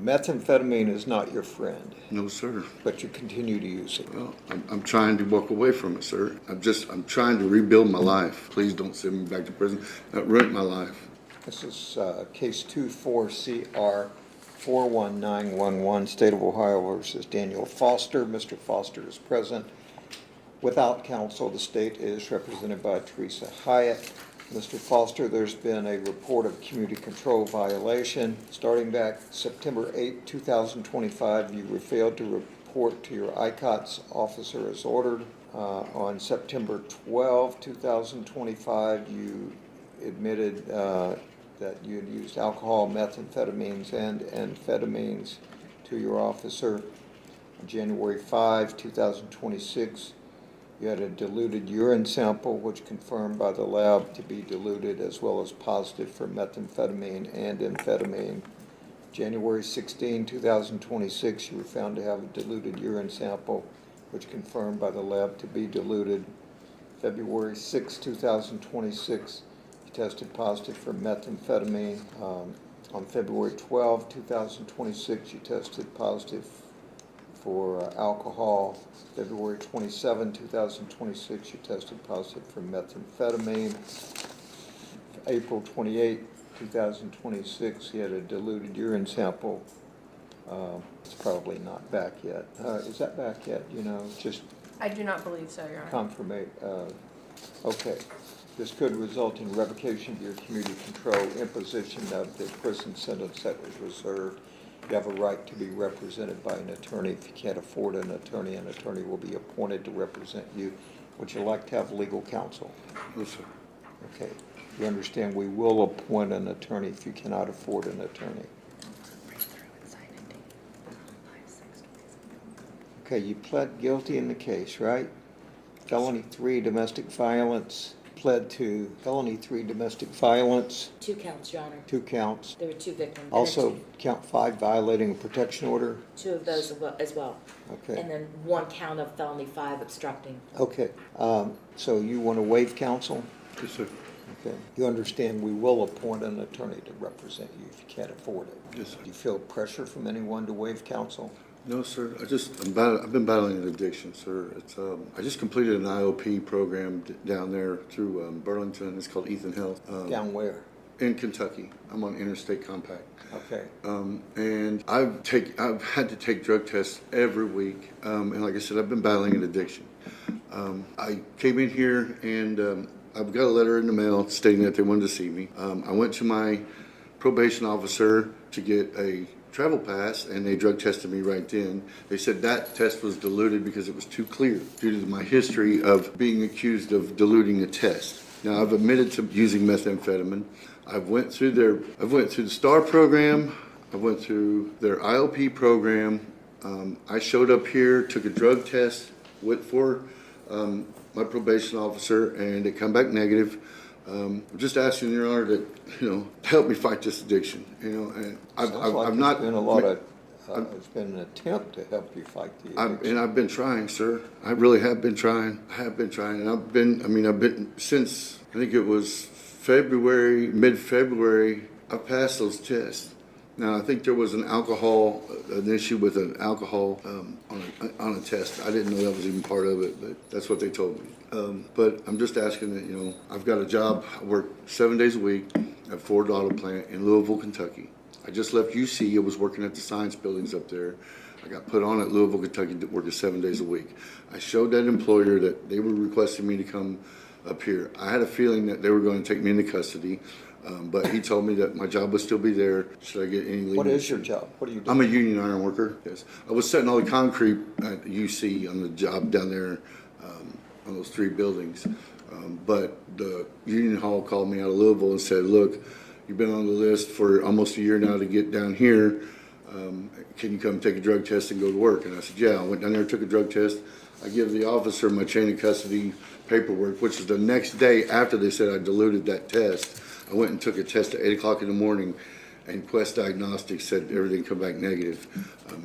methamphetamine is not your friend, No, sir. but you continue to use it. Well, I'm trying to walk away from it, sir. I'm trying to rebuild my life. Please don't send me back to prison. That ruined my life. This is case 24CR 41911, State of Ohio versus Daniel Foster. Mr. Foster is present. Without counsel, the state is represented by Teresa Hyatt. Mr. Foster, there's been a report of community control violation. Starting back September 8, 2025, you were failed to report to your ICOTS officer as ordered. On September 12, 2025, you admitted that you had used alcohol, methamphetamines, and amphetamines to your officer. On January 5, 2026, you had a diluted urine sample, which confirmed by the lab to be diluted, as well as positive for methamphetamine and amphetamine. January 16, 2026, you were found to have a diluted urine sample, which confirmed by the lab to be diluted. February 6, 2026, you tested positive for methamphetamine. On February 12, 2026, you tested positive for alcohol. February 27, 2026, you tested positive for methamphetamine. April 28, 2026, you had a diluted urine sample. It's probably not back yet. Is that back yet? You know, just I do not believe so, Your Honor. confirmate. Okay. This could result in revocation of your community control, imposition of the prison sentence that was reserved. You have a right to be represented by an attorney. If you can't afford an attorney will be appointed to represent you. Would you like to have legal counsel? Yes, sir. Okay. You understand we will appoint an attorney if you cannot afford an attorney. Okay, you pled guilty in the case, right? Felony 3, domestic violence. Pled to felony 3, domestic violence. 2 counts, Your Honor. 2 counts. There were 2 victims. Also, count 5, violating a protection order. 2 of those as well. Okay. And then 1 count of felony 5, obstructing. Okay. So you want to waive counsel? Yes, sir. Okay. You understand we will appoint an attorney to represent you if you can't afford it. Yes, sir. Do you feel pressure from anyone to waive counsel? No, sir. I've been battling an addiction, sir. I just completed an IOP program down there through Burlington. It's called Ethan Health. Down where? In Kentucky. I'm on Interstate Compact. Okay. And I've had to take drug tests every week. And like I said, I've been battling an addiction. I came in here and I've got a letter in the mail stating that they wanted to see me. I went to my probation officer to get a travel pass, and they drug tested me right then. They said that test was diluted because it was too clear due to my history of being accused of diluting a test. Now, I've admitted to using methamphetamine. I went through the STAR program. I went through their IOP program. I showed up here, took a drug test, went for my probation officer, and it come back negative. I'm just asking Your Honor to, help me fight this addiction. And I've not been a lot of. It's been an attempt to help you fight the addiction. I've been trying, sir. I really have been trying. And I've been since I think it was mid-February. I passed those tests. Now, I think there was an issue with an alcohol on a test. I didn't know that was even part of it, but that's what they told me. But I'm just asking that, I've got a job. I work 7 days a week at Ford Auto Plant in Louisville, Kentucky. I just left UC. I was working at the science buildings up there. I got put on at Louisville, Kentucky, working 7 days a week. I showed that employer that they were requesting me to come up here. I had a feeling that they were going to take me into custody. But he told me that my job would still be there. Should I get any leave? What is your job? What do you do? I'm a union iron worker. Yes, I was setting all the concrete at UC on the job down there on those 3 buildings. But the union hall called me out of Louisville and said, "Look, you've been on the list for almost a year now to get down here. Can you come take a drug test and go to work?" And I said, "Yeah." I went down there, took a drug test. I give the officer my chain of custody paperwork, which is the next day after they said I diluted that test. I went and took a test at 8 o'clock in the morning, and Quest Diagnostics said everything come back negative.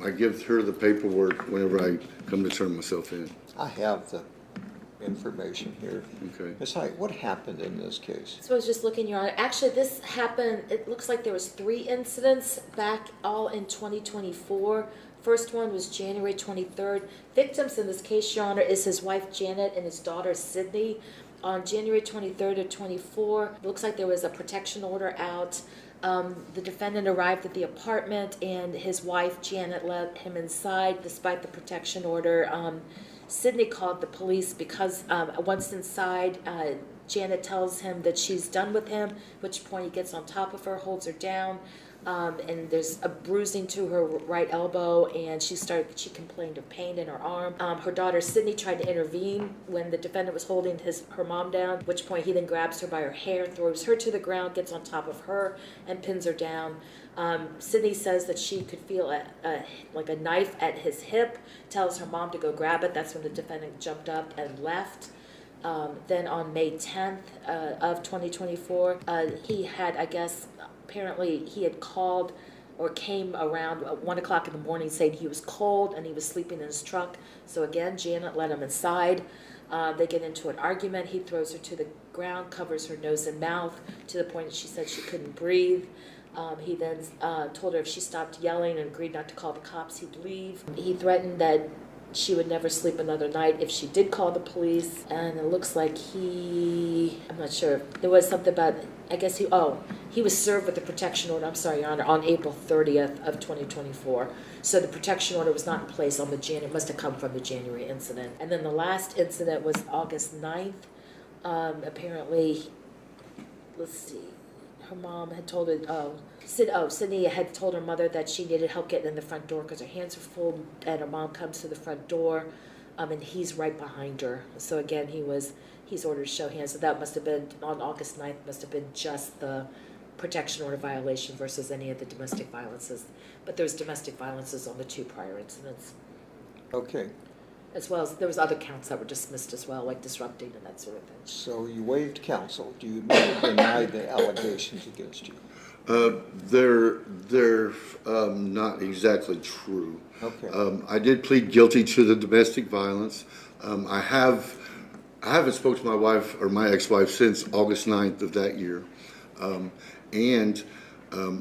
I give her the paperwork whenever I come to turn myself in. I have the information here. Okay. Ms. Height, what happened in this case? So I was just looking, Your Honor. Actually, this happened, it looks like there was 3 incidents back all in 2024. First one was January 23rd. Victims in this case, Your Honor, is his wife Janet and his daughter Sydney. On January 23rd of 24, it looks like there was a protection order out. The defendant arrived at the apartment and his wife Janet let him inside despite the protection order. Sydney called the police because once inside, Janet tells him that she's done with him, at which point he gets on top of her, holds her down, and there's a bruising to her right elbow, and she complained of pain in her arm. Her daughter Sydney tried to intervene when the defendant was holding her mom down, at which point he then grabs her by her hair, throws her to the ground, gets on top of her, and pins her down. Sydney says that she could feel like a knife at his hip, tells her mom to go grab it. That's when the defendant jumped up and left. Then on May 10th of 2024, he had, I guess, apparently he had called or came around 1 o'clock in the morning saying he was cold and he was sleeping in his truck. So again, Janet let him inside. They get into an argument. He throws her to the ground, covers her nose and mouth to the point that she said she couldn't breathe. He then told her if she stopped yelling and agreed not to call the cops, he'd leave. He threatened that she would never sleep another night if she did call the police. And it looks like I'm not sure, there was something about, I guess he was served with a protection order, I'm sorry, Your Honor, on April 30th of 2024. So the protection order was not in place on it must have come from the January incident. And then the last incident was August 9th. Apparently, let's see, her mom had told her, Sydney had told her mother that she needed help getting in the front door because her hands were full, and her mom comes to the front door, and he's right behind her. So again, he's ordered to show hands. So that must have been, on August 9th, must have been just the protection order violation versus any of the domestic violences. But there's domestic violences on the 2 prior incidents. Okay, As well as there was other counts that were dismissed as well, like disrupting and that sort of thing. so you waived counsel. Do you deny the allegations against you? They're not exactly true. Okay. I did plead guilty to the domestic violence. I haven't spoke to my wife or my ex-wife since August 9th of that year.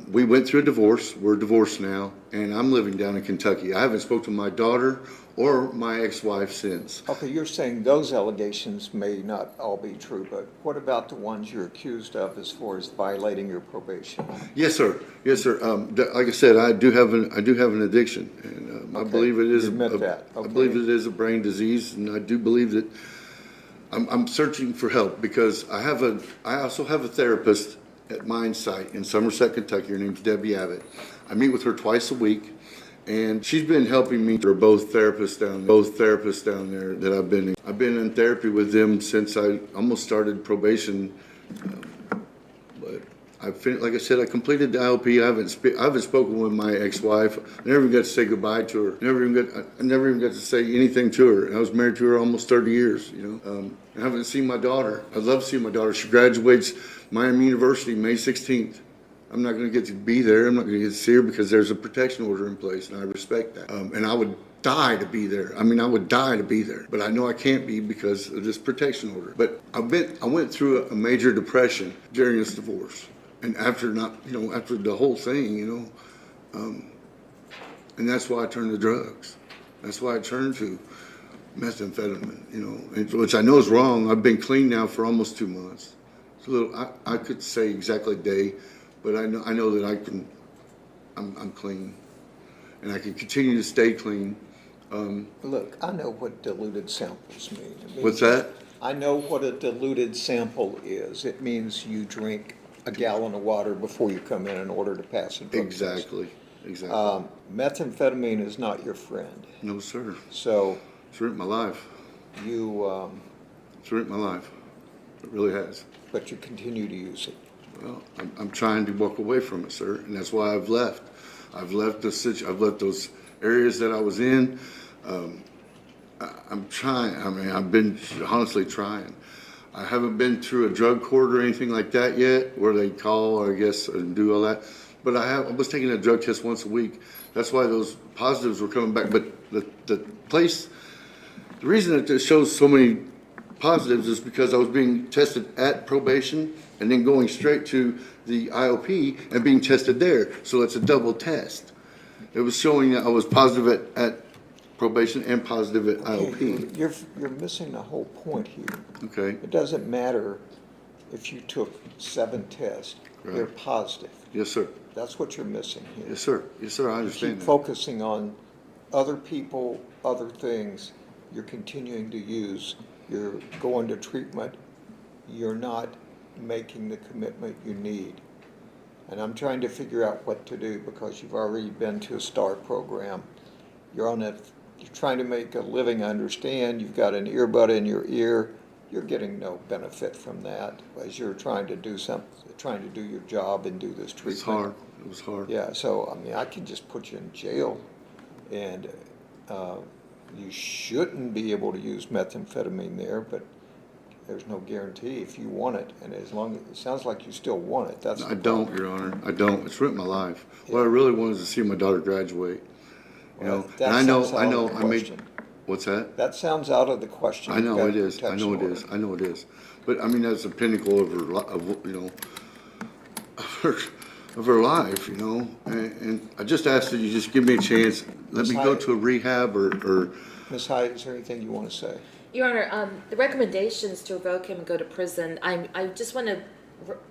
We went through a divorce. We're divorced now, and I'm living down in Kentucky. I haven't spoke to my daughter or my ex-wife since. Okay, you're saying those allegations may not all be true, but what about the ones you're accused of as far as violating your probation? Yes, sir. Yes, sir. Like I said, I do have an addiction, and I Okay. believe it is. You admit that. I Okay. believe it is a brain disease, and I do believe that I'm searching for help because I also have a therapist at Mind Sight in Somerset, Kentucky. Her name's Debbie Abbott. I meet with her twice a week, and she's been helping me. They're both therapists down there that I've been in therapy with them since I almost started probation. But like I said, I completed the ILP. I haven't spoken with my ex-wife. I never even got to say goodbye to her. I never even got to say anything to her. And I was married to her almost 30 years. I haven't seen my daughter. I'd love to see my daughter. She graduates Miami University May 16th. I'm not going to get to be there. I'm not going to get to see her because there's a protection order in place, and I respect that. And I would die to be there. I would die to be there. But I know I can't be because of this protection order. But I went through a major depression during this divorce. And after the whole thing, and that's why I turned to drugs. That's why I turned to methamphetamine, which I know is wrong. I've been clean now for almost 2 months. It's a little, I could say exactly day, but I know that I'm clean, and I can continue to stay clean. Look, I know what diluted samples mean. What's that? I know what a diluted sample is. It means you drink a gallon of water before you come in order to pass a drug test. Exactly. Methamphetamine is not your friend. No, sir. So It's ruined my life. It's ruined my life. It really has. But you continue to use it. Well, I'm trying to walk away from it, sir, and that's why I've left. I've left those areas that I was in. I'm trying. I've been honestly trying. I haven't been through a drug court or anything like that yet, where they call, I guess, and do all that. But I was taking a drug test once a week. That's why those positives were coming back. But the reason that it shows so many positives is because I was being tested at probation and then going straight to the IOP and being tested there. So it's a double test. It was showing that I was positive at probation and positive at IOP. You're missing the whole point here. Okay. It doesn't matter if you took 7 tests, they're Right. positive. Yes, sir. That's what you're missing here. Yes, sir. Yes, sir. I You understand keep that. focusing on other people, other things, you're continuing to use, you're going to treatment, you're not making the commitment you need. And I'm trying to figure out what to do because you've already been to a STAR program. You're trying to make a living, I understand, you've got an earbud in your ear, you're getting no benefit from that as you're trying to do trying to do your job and do this treatment. It's hard. It was hard. Yeah, so, I mean, I can just put you in jail, and you shouldn't be able to use methamphetamine there, but there's no guarantee if you want it, and as long as, it sounds like you still want it, that's the I don't, problem. Your Honor. I don't. It's ruined my life. What I really wanted is to see my daughter graduate. You Well, know, that and sounds out of the I made, question. what's that? That sounds out of the question. I You've know got it is. I know it protection is. order. I know it is. But I mean, that's the pinnacle of her, of her life, you know. And I just ask that you just give me a chance. Let me go to a rehab or Ms. Hyde, is there anything you want to say? Your Honor, the recommendations to revoke him and go to prison, I just want to,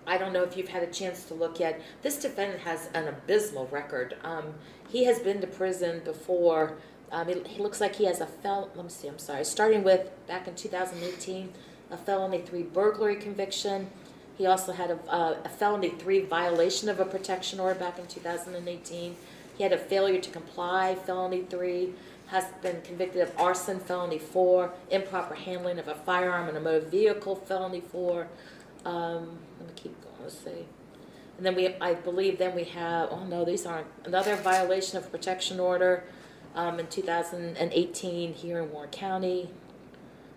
I don't know if you've had a chance to look yet. This defendant has an abysmal record. He has been to prison before. He looks like he has starting with back in 2018, a felony 3 burglary conviction. He also had a felony 3 violation of a protection order back in 2018. He had a failure to comply, felony 3. Has been convicted of arson, felony 4, improper handling of a firearm in a motor vehicle, felony 4. Let me keep going, let's see. And then I believe we have, oh no, these aren't, another violation of protection order in 2018 here in Warren County.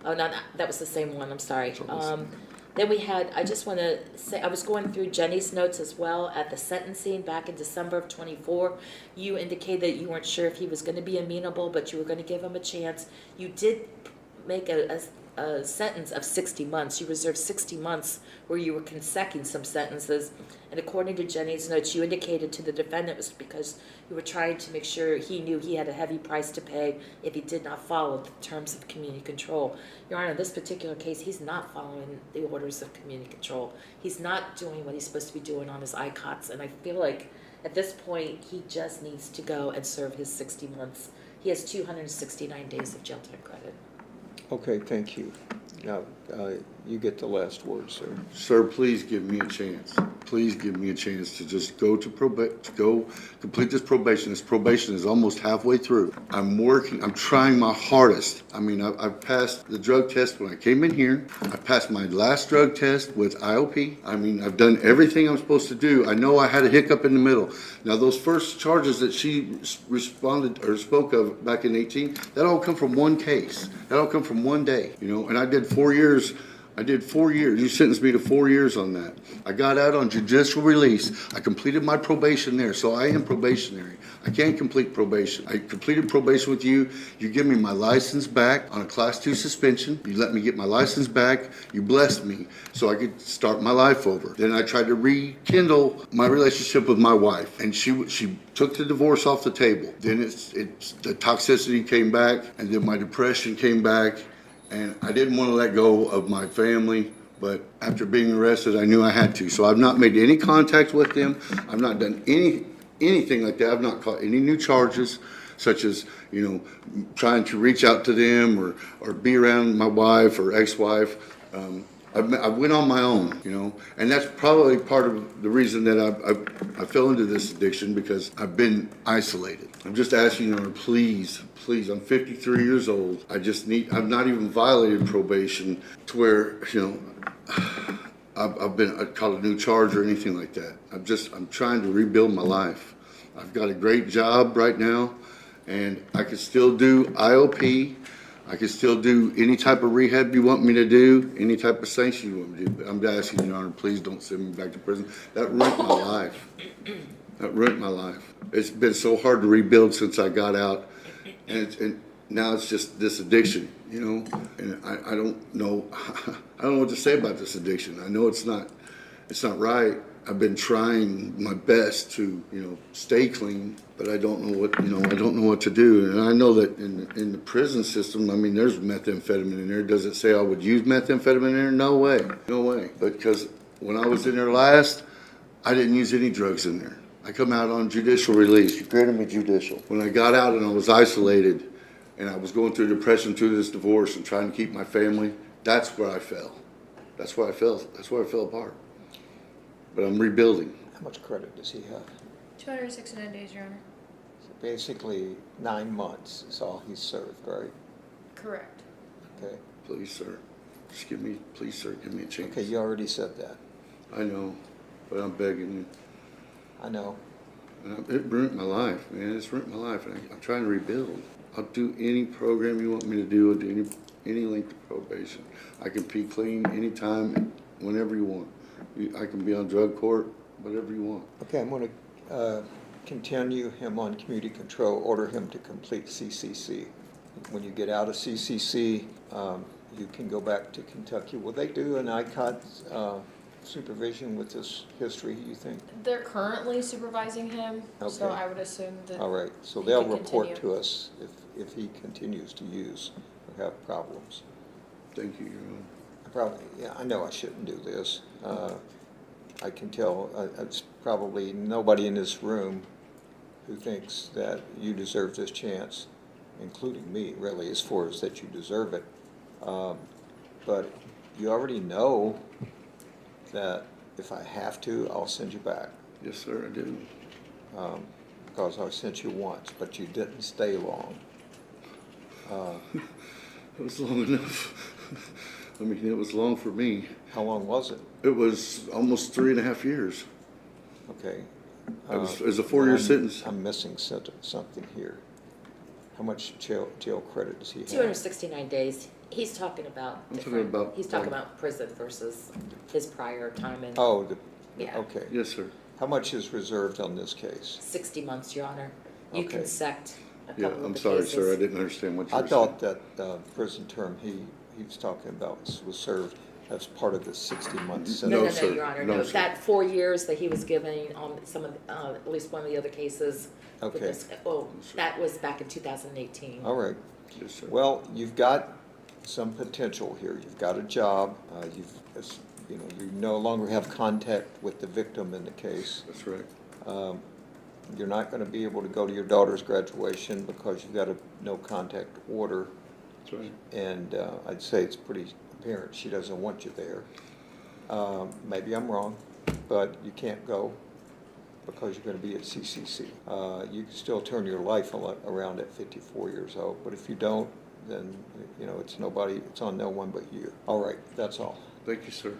Oh, no, that was the same one, I'm sorry. Then we had, I just want to say, I was going through Jenny's notes as well at the sentencing back in December of 24. You indicated you weren't sure if he was going to be amenable, but you were going to give him a chance. You did make a sentence of 60 months. You reserved 60 months where you were consecuting some sentences. And according to Jenny's notes, you indicated to the defendant it was because you were trying to make sure he knew he had a heavy price to pay if he did not follow the terms of community control. Your Honor, in this particular case, he's not following the orders of community control. He's not doing what he's supposed to be doing on his ICOTS. And I feel like at this point, he just needs to go and serve his 60 months. He has 269 days of jail time credit. Okay, thank you. Now, you get the last word, sir. Sir, please give me a chance. Please give me a chance to just go to complete this probation. This probation is almost halfway through. I'm working, I'm trying my hardest. I mean, I've passed the drug test when I came in here. I passed my last drug test with IOP. I mean, I've done everything I'm supposed to do. I know I had a hiccup in the middle. Now, those first charges that she responded or spoke of back in 18, that all come from one case. That all come from one day, you know, and I did 4 years. You sentenced me to 4 years on that. I got out on judicial release. I completed my probation there, so I am probationary. I can't complete probation. I completed probation with you. You give me my license back on a Class 2 suspension. You let me get my license back. You blessed me so I could start my life over. Then I tried to rekindle my relationship with my wife, and she took the divorce off the table. Then the toxicity came back, and then my depression came back. And I didn't want to let go of my family, but after being arrested, I knew I had to. So I've not made any contact with them. I've not done anything like that. I've not caught any new charges, such as, you know, trying to reach out to them or be around my wife or ex-wife. I went on my own, you know, and that's probably part of the reason that I fell into this addiction, because I've been isolated. I'm just asking you, please, I'm 53 years old. I've not even violated probation to where, you know, I've caught a new charge or anything like that. I'm trying to rebuild my life. I've got a great job right now, and I can still do IOP. I can still do any type of rehab you want me to do, any type of sanction you want me to do. But I'm asking you, Your Honor, please don't send me back to prison. That ruined my life. That ruined my life. It's been so hard to rebuild since I got out. And now it's just this addiction, you know, and I don't know, I don't know what to say about this addiction. I know it's not right. I've been trying my best to, you know, stay clean, but I don't know what, you know, I don't know what to do. And I know that in the prison system, I mean, there's methamphetamine in there. Does it say I would use methamphetamine in there? No way, no way. Because when I was in there last, I didn't use any drugs in there. I come out on judicial release. You granted me judicial. When I got out and I was isolated and I was going through depression through this divorce and trying to keep my family, that's where I fell. That's where I fell. That's where I fell apart. But I'm rebuilding. How much credit does he have? 269 days, Your Honor. So basically 9 months is all he's served, right? Correct. Okay. Please, sir. Just please, sir, give me a chance. Okay, you already said that. I know, but I'm begging you. I know. It ruined my life, man. It's ruined my life, and I'm trying to rebuild. I'll do any program you want me to do. I'll do any length of probation. I can be clean anytime, whenever you want. I can be on drug court, whatever you want. Okay, I'm going to continue him on community control, order him to complete CCC. When you get out of CCC, you can go back to Kentucky. Will they do an ICOT supervision with this history, you think? They're currently supervising him, so Okay. I would assume that. All right, so he they'll can report continue. to us if he continues to use or have problems. Thank you, Your Honor. Probably, yeah, I know I shouldn't do this. I can tell it's probably nobody in this room who thinks that you deserve this chance, including me, really, as far as that you deserve it. But you already know that if I have to, I'll send you back. Yes, sir, I do. Because I sent you once, but you didn't stay long. It was long enough. I mean, it was long for me. How long was it? It was almost 3.5 years. Okay. It was a 4-year sentence. I'm missing something here. How much jail credit does he have? 269 days. He's talking about I'm talking different. about, He's talking about prison versus his prior time in. Oh, Yeah. okay. Yes, sir. How much is reserved on this case? 60 months, Your Honor. You Okay. can sect a Yeah, couple of I'm the sorry, cases. sir. I didn't understand what you I were saying. thought that prison term he was talking about was served as part of the 60-month sentence. No, No, sir. Your Honor, No, no. sir. That 4 years that he was given on some of, at least one of the other cases. with Okay. this- Oh, that was back in 2018. All right. Yes, sir. Well, you've got some potential here. You've got a job. You no longer have contact with the victim in the case. That's right. You're not going to be able to go to your daughter's graduation because you've got a no contact order. That's right. And I'd say it's pretty apparent she doesn't want you there. Maybe I'm wrong, but you can't go because you're going to be at CCC. You can still turn your life around at 54 years old, but if you don't, then it's on no one but you. All right, that's all. Thank you, sir.